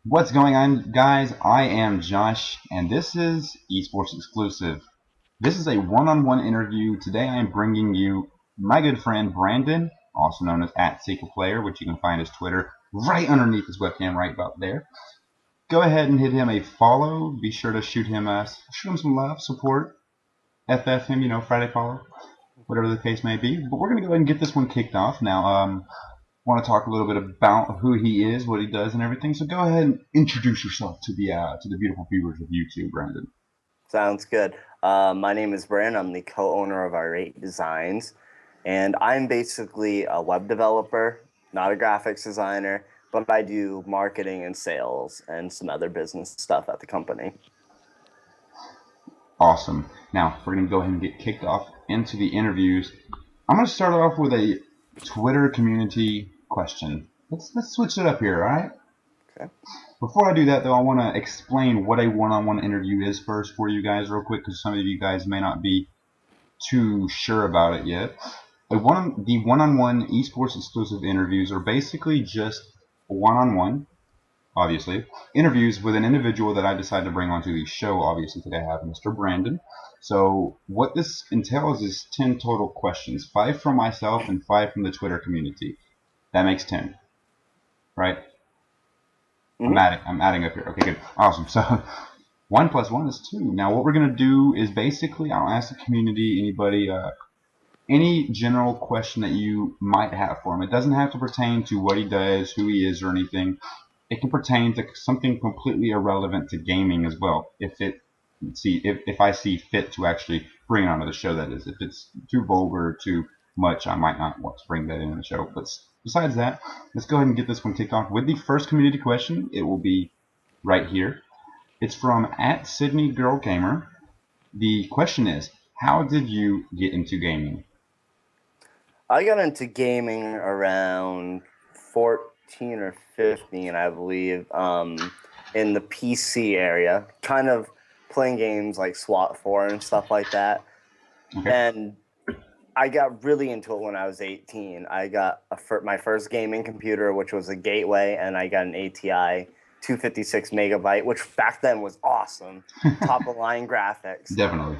What's going on, guys? I am Josh, and this is eSports Exclusive. This is a one-on-one interview. Today I am bringing you my good friend Brandon, also known as @SequelPlayer, which you can find his Twitter right underneath his webcam, right about there. Go ahead and hit him a follow. Be sure to shoot him some love, support, FF him, Friday follow, whatever the case may be. But we're gonna go ahead and get this one kicked off now. Want to talk a little bit about who he is, what he does, and everything. So go ahead and introduce yourself to the beautiful viewers of YouTube, Brandon. Sounds good. My name is Brian. I'm the co-owner of Irate Designs, and I'm basically a web developer, not a graphics designer, but I do marketing and sales and some other business stuff at the company. Awesome. Now we're gonna go ahead and get kicked off into the interviews. I'm gonna start off with a Twitter community question. Let's switch it up here, all right? Okay. Before I do that, though, I want to explain what a one-on-one interview is first for you guys, real quick, because some of you guys may not be too sure about it yet. The one-on-one esports exclusive interviews are basically just one-on-one, obviously, interviews with an individual that I decide to bring onto the show. Obviously, today I have Mr. Brandon. So what this entails is 10 total questions, 5 from myself and 5 from the Twitter community. That makes 10, right? Mm-hmm. I'm adding up here. Okay, good. Awesome. So 1 plus 1 is 2. Now what we're going to do is basically I'll ask the community, anybody, any general question that you might have for him. It doesn't have to pertain to what he does, who he is, or anything. It can pertain to something completely irrelevant to gaming as well. If I see fit to actually bring it onto the show, that is. If it's too vulgar or too much, I might not want to bring that in the show. But besides that, let's go ahead and get this one kicked off with the first community question. It will be right here. It's from @SydneyGirlGamer. The question is, how did you get into gaming? I got into gaming around 14 or 15, I believe, in the PC area, kind of playing games like SWAT 4 and stuff like that. Okay. And I got really into it when I was 18. I got my first gaming computer, which was a Gateway, and I got an ATI 256 megabyte, which back then was awesome, top of line graphics. Definitely.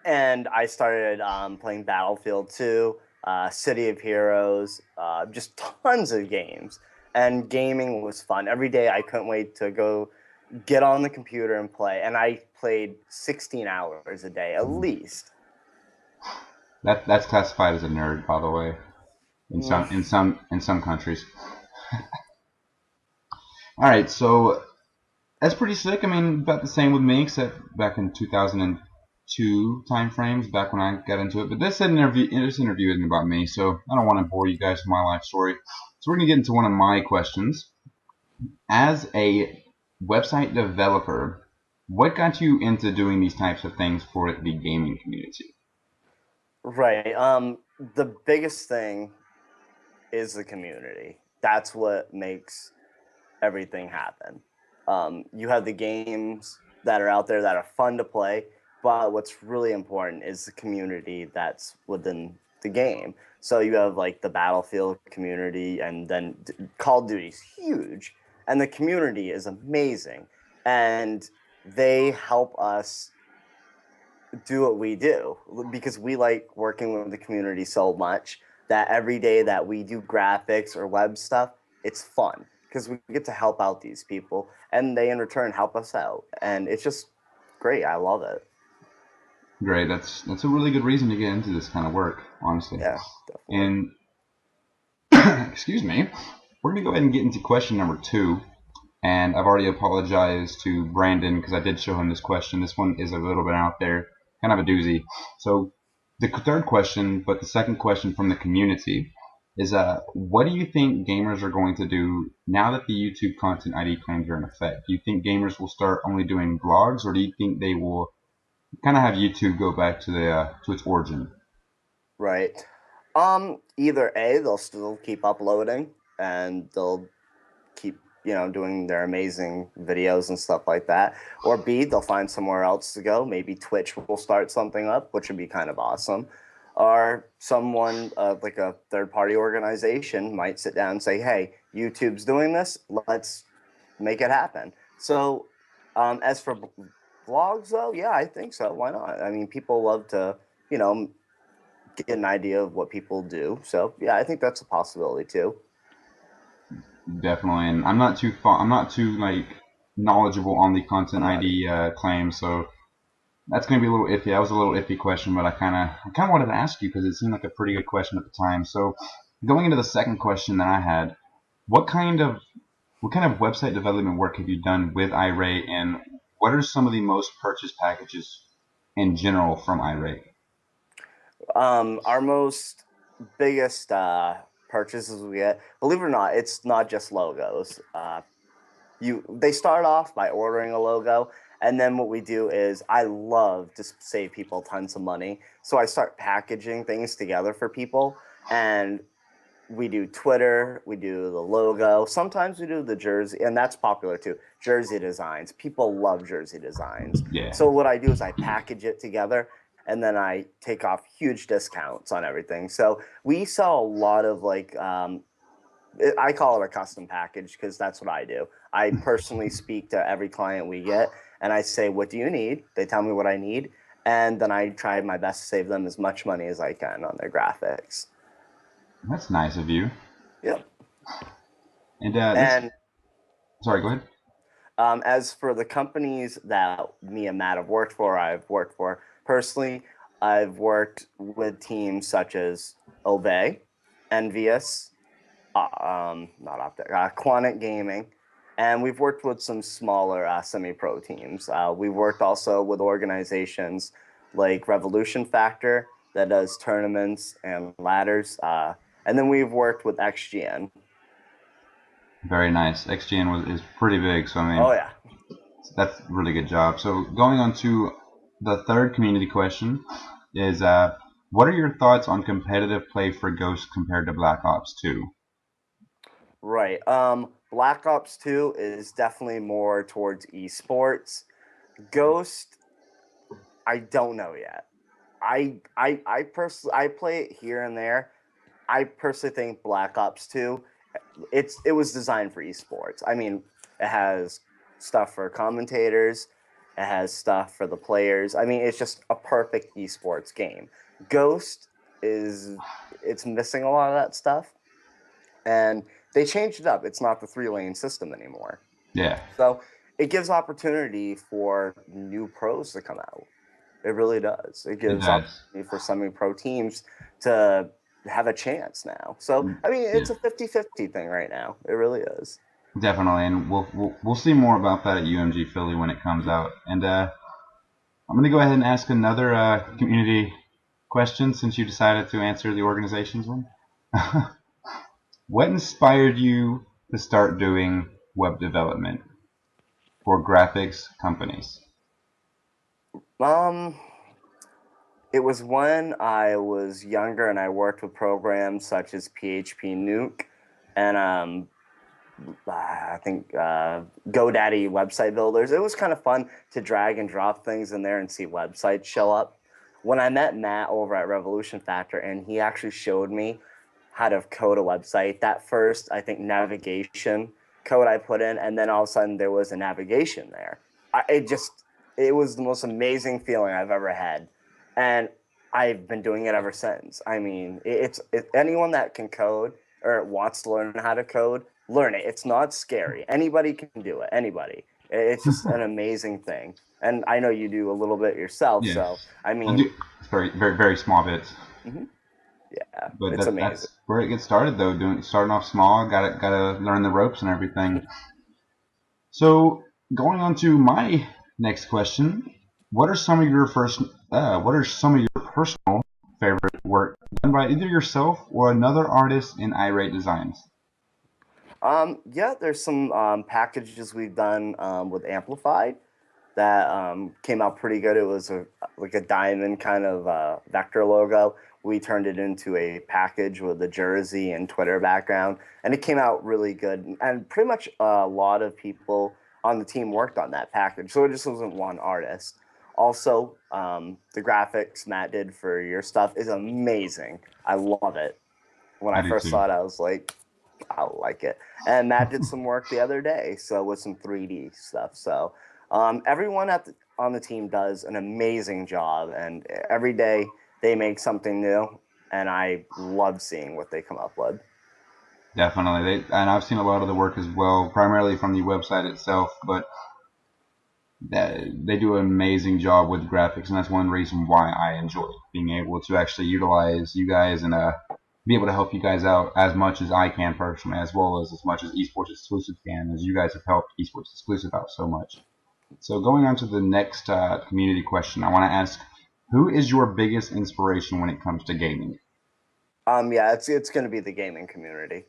And I started playing Battlefield 2, City of Heroes, just tons of games. And gaming was fun. Every day I couldn't wait to go get on the computer and play. And I played 16 hours a day at least. That's classified as a nerd, by the way, in some countries. All right, so that's pretty sick. I mean, about the same with me, except back in 2002 time frames, back when I got into it. But this interview isn't about me, so I don't want to bore you guys with my life story. So we're gonna get into one of my questions. As a website developer, what got you into doing these types of things for the gaming community? Right. The biggest thing is the community. That's what makes everything happen. You have the games that are out there that are fun to play, but what's really important is the community that's within the game. So you have like the Battlefield community, and then Call of Duty's huge, and the community is amazing, and they help us do what we do because we like working with the community so much that every day that we do graphics or web stuff, it's fun because we get to help out these people and they in return help us out. And it's just great. I love it. Great, that's a really good reason to get into this kind of work, honestly. Yeah, definitely. And excuse me, we're gonna go ahead and get into question number 2. And I've already apologized to Brandon because I did show him this question. This one is a little bit out there, kind of a doozy. So the third question, but the second question from the community is, what do you think gamers are going to do now that the YouTube Content ID claims are in effect? Do you think gamers will start only doing vlogs, or do you think they will kind of have YouTube go back to its origin? Right. Either A, they'll still keep uploading and they'll keep doing their amazing videos and stuff like that, or B, they'll find somewhere else to go. Maybe Twitch will start something up, which would be kind of awesome, or someone like a third party organization might sit down and say, hey, YouTube's doing this, let's make it happen. So, as for vlogs, though, yeah, I think so. Why not? I mean, people love to, get an idea of what people do. So, yeah, I think that's a possibility too. Definitely. And I'm not too like knowledgeable on the content I'm not. ID claim, so that's going to be a little iffy. That was a little iffy question, but I kind of wanted to ask you because it seemed like a pretty good question at the time. So, going into the second question that I had, what kind of website development work have you done with iRate, and what are some of the most purchased packages in general from iRate? Our most biggest purchases we get, believe it or not, it's not just logos. They start off by ordering a logo, and then what we do is I love to save people tons of money, so I start packaging things together for people, and we do Twitter, we do the logo, sometimes we do the jersey, and that's popular too. Jersey designs, people love jersey designs. Yeah, So what I do is I package it together, and then I take off huge discounts on everything. So we sell a lot of I call it a custom package because that's what I do. I personally speak to every client we get, and I say, "What do you need?" They tell me what I need, and then I try my best to save them as much money as I can on their graphics. that's nice of you. Yep. And And sorry, go ahead. as for the companies that me and Matt have worked for, I've worked for personally, I've worked with teams such as Obey, Envious, not Optic, Quantic Gaming, and we've worked with some smaller semi-pro teams. We've worked also with organizations like Revolution Factor that does tournaments and ladders, and then we've worked with XGN. Very nice. Is pretty big, so I mean Oh yeah. that's a really good job. So going on to the third community question is what are your thoughts on competitive play for Ghost compared to Black Ops 2? Right. Black Ops 2 is definitely more towards esports. Ghost, I don't know yet. I personally I play it here and there. I personally think Black Ops 2 it was designed for esports. I mean, it has stuff for commentators, it has stuff for the players. I mean, it's just a perfect esports game. Ghost is it's missing a lot of that stuff, and they changed it up. It's not the 3-lane system anymore. Yeah, So it gives opportunity for new pros to come out. It really does. It it gives does. opportunity for semi-pro teams to have a chance now. So, I mean, Yeah, it's a 50-50 thing right now. It really is. definitely, and we'll see more about that at UMG Philly when it comes out. And I'm gonna go ahead and ask another community question since you decided to answer the organizations one. What inspired you to start doing web development for graphics companies? Um, it was when I was younger and I worked with programs such as PHP Nuke and I think GoDaddy website builders. It was kind of fun to drag and drop things in there and see websites show up. When I met Matt over at Revolution Factor, and he actually showed me how to code a website, that first, I think, navigation code I put in, and then all of a sudden there was a navigation there. It was the most amazing feeling I've ever had. And I've been doing it ever since. I mean, anyone that can code or wants to learn how to code, learn it. It's not scary. Anybody can do it. Anybody. It's just an amazing thing. And I know you do a little bit yourself. Yeah, So, I I mean, do. It's very small bits, mhm, yeah, but it's amazing. that's where it gets started though. Starting off small, gotta learn the ropes and everything. So going on to my next question, what are some of your personal favorite work done by either yourself or another artist in iRate Designs? Yeah, there's some packages we've done with Amplified that came out pretty good. It was like a diamond kind of vector logo. We turned it into a package with the jersey and Twitter background, and it came out really good. And pretty much a lot of people on the team worked on that package, so it just wasn't one artist. Also, the graphics Matt did for your stuff is amazing. I love it. When I I do first too. saw it, I was like, I like it. And Matt did some work the other day, so with some 3D stuff. So everyone on the team does an amazing job, and every day they make something new, and I love seeing what they come up with. Definitely, and I've seen a lot of the work as well, primarily from the website itself, but they do an amazing job with graphics, and that's one reason why I enjoy being able to actually utilize you guys and be able to help you guys out as much as I can personally, as well as much as eSports Exclusive can, as you guys have helped eSports Exclusive out so much. So going on to the next community question, I want to ask, who is your biggest inspiration when it comes to gaming? Yeah, it's going to be the gaming community.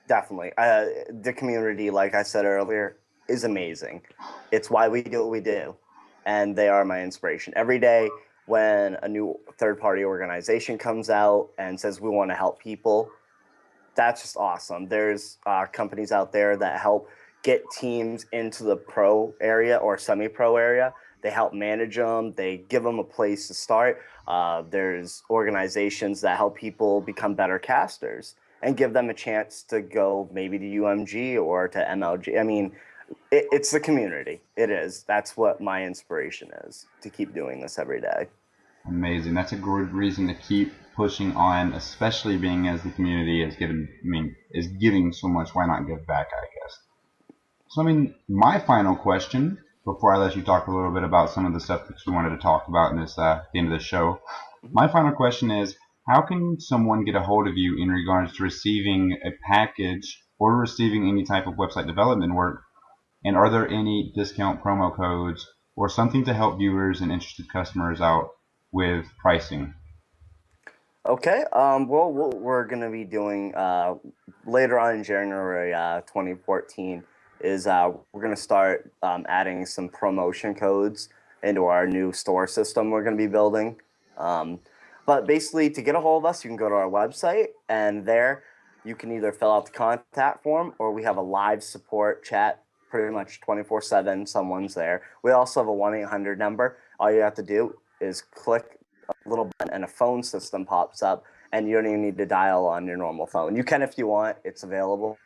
Definitely. The community, like I said earlier, is amazing. It's why we do what we do, and they are my inspiration. Every day when a new third-party organization comes out and says we want to help people, that's just awesome. There's companies out there that help get teams into the pro area or semi-pro area. They help manage them. They give them a place to start. There's organizations that help people become better casters and give them a chance to go maybe to UMG or to MLG. I mean, it's the community. It is. That's what my inspiration is, to keep doing this every day. Amazing. That's a good reason to keep pushing on, especially being as the community is giving so much. Why not give back, I guess. So, my final question before I let you talk a little bit about some of the stuff that you wanted to talk about in this the end of the show. My final question is, how can someone get a hold of you in regards to receiving a package or receiving any type of website development work? And are there any discount promo codes or something to help viewers and interested customers out with pricing? Okay. Well, what we're going to be doing later on in January 2014 is we're going to start adding some promotion codes into our new store system we're going to be building. But basically, to get a hold of us, you can go to our website, and there you can either fill out the contact form, or we have a live support chat pretty much 24/7. Someone's there. We also have a 1-800 number. All you have to do is click a little button and a phone system pops up, and you don't even need to dial on your normal phone. You can if you want. It's available.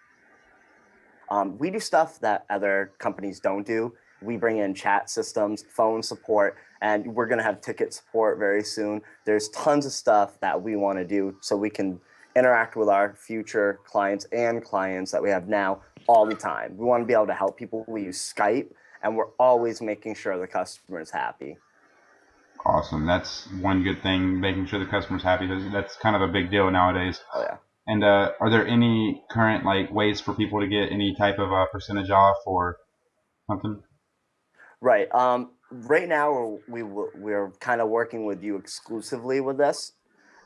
We do stuff that other companies don't do. We bring in chat systems, phone support, and we're going to have ticket support very soon. There's tons of stuff that we want to do so we can interact with our future clients and clients that we have now all the time. We want to be able to help people. We use Skype, and we're always making sure the customer is happy. Awesome. That's one good thing, making sure the customer's happy. That's kind of a big deal nowadays. Oh, yeah. And are there any current ways for people to get any type of percentage off or something? Right. Right now, we're kind of working with you exclusively with this.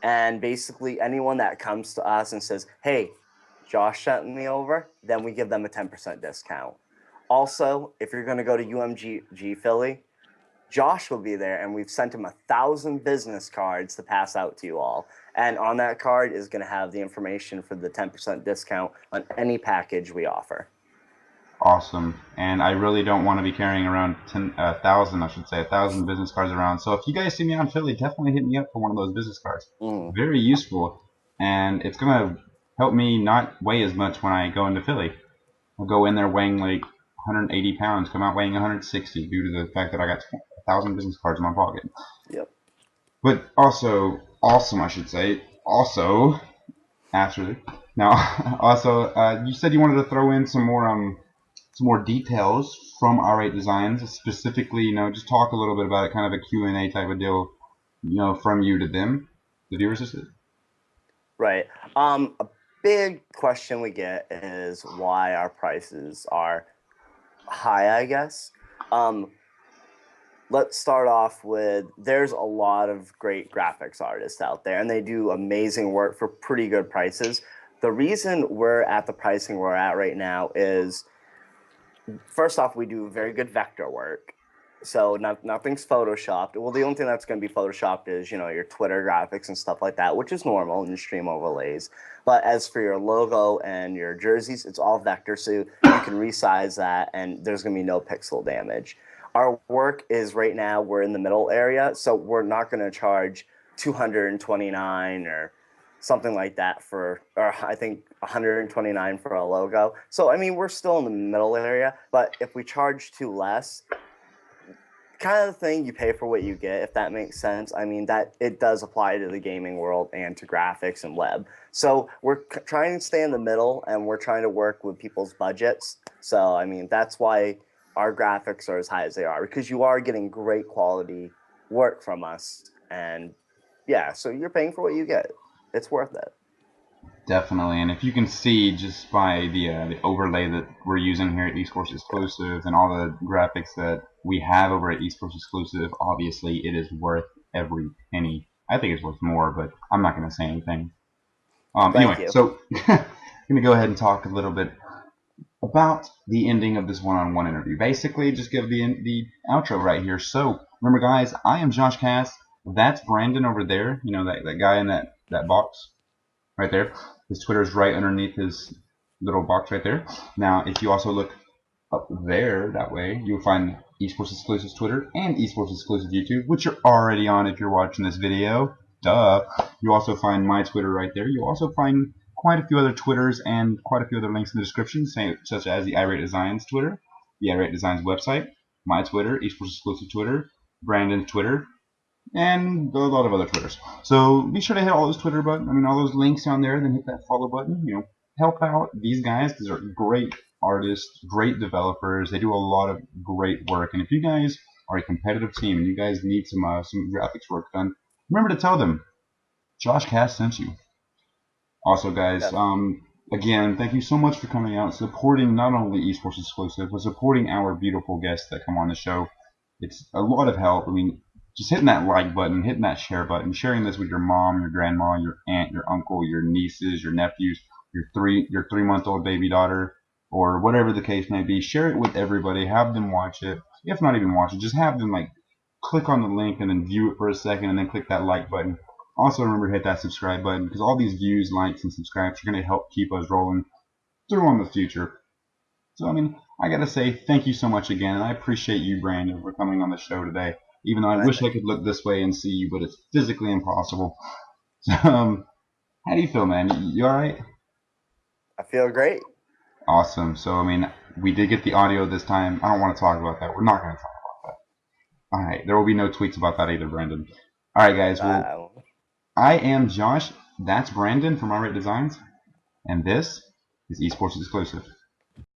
And basically, anyone that comes to us and says, hey, Josh sent me over, then we give them a 10% discount. Also, if you're going to go to UMG Philly, Josh will be there, and we've sent him 1,000 business cards to pass out to you all. And on that card is going to have the information for the 10% discount on any package we offer. Awesome. And I really don't want to be carrying around 1,000 business cards around. So if you guys see me on Philly, definitely hit me up for one of those business cards. Very useful. And it's going to help me not weigh as much when I go into Philly. I'll go in there weighing 180 pounds, come out weighing 160 due to the fact that I got 1,000 business cards in my pocket. Yep. But also, awesome, I should say. Also, actually, now, also, you said you wanted to throw in some more details from R8 Designs, specifically, just talk a little bit about it, kind of a Q&A type of deal, from you to them, the viewers. Right. A big question we get is why our prices are high, I guess. Let's start off with, there's a lot of great graphics artists out there, and they do amazing work for pretty good prices. The reason we're at the pricing we're at right now is, first off, we do very good vector work. So nothing's photoshopped. Well, the only thing that's going to be photoshopped is, your Twitter graphics and stuff like that, which is normal in stream overlays. But as for your logo and your jerseys, it's all vector, so you can resize that, and there's going to be no pixel damage. Our work is, right now, we're in the middle area, so we're not going to charge $229 or something like that for, or I think 129 for a logo. So I mean, we're still in the middle area, but if we charge too less, kind of the thing, you pay for what you get, if that makes sense. I mean, that it does apply to the gaming world and to graphics and web. So we're trying to stay in the middle, and we're trying to work with people's budgets. So I mean, that's why our graphics are as high as they are, because you are getting great quality work from us. And yeah, so you're paying for what you get. It's worth it. Definitely, and if you can see just by the overlay that we're using here at eSports Exclusive and all the graphics that we have over at eSports Exclusive, obviously it is worth every penny. I think it's worth more, but I'm not going to say anything. Thank Anyway, you. so I'm going to go ahead and talk a little bit about the ending of this one-on-one interview. Basically, just give the outro right here. So remember, guys, I am Josh Cass. That's Brandon over there. You know that guy in that box right there. His Twitter is right underneath his little box right there. Now, if you also look up there that way, you'll find eSports Exclusive Twitter and eSports Exclusive YouTube, which you're already on if you're watching this video. Duh. You also find my Twitter right there. You'll also find quite a few other Twitters and quite a few other links in the description, such as the iRate Designs Twitter, the iRate Designs website, my Twitter, eSports Exclusive Twitter, Brandon's Twitter, and a lot of other Twitters. So be sure to hit all those Twitter buttons. I mean, all those links down there. Then hit that follow button. You know, help out these guys. These are great artists, great developers. They do a lot of great work. And if you guys are a competitive team and you guys need some graphics work done, remember to tell them Josh Cass sent you. Also, guys, Definitely. again, thank you so much for coming out, supporting not only eSports Exclusive, but supporting our beautiful guests that come on the show. It's a lot of help. I mean, just hitting that like button, hitting that share button, sharing this with your mom, your grandma, your aunt, your uncle, your nieces, your nephews, your 3 month old baby daughter, or whatever the case may be. Share it with everybody. Have them watch it. If not even watch it, just have them like click on the link and then view it for a second, and then click that like button. Also, remember to hit that subscribe button because all these views, likes, and subscribes are going to help keep us rolling through on the future. So, I mean, I got to say thank you so much again, and I appreciate you, Brandon, for coming on the show today. Even though I I wish I think could look this way and see you, but it's physically impossible. So, how do you feel, man? You all right? I feel great. Awesome. So, I mean, we did get the audio this time. I don't want to talk about that. We're not going to talk about that. All right. There will be no tweets about that either, Brandon. All right, guys. Well, Uh, I am Josh. That's Brandon from iRate Designs, and this is eSports Exclusive.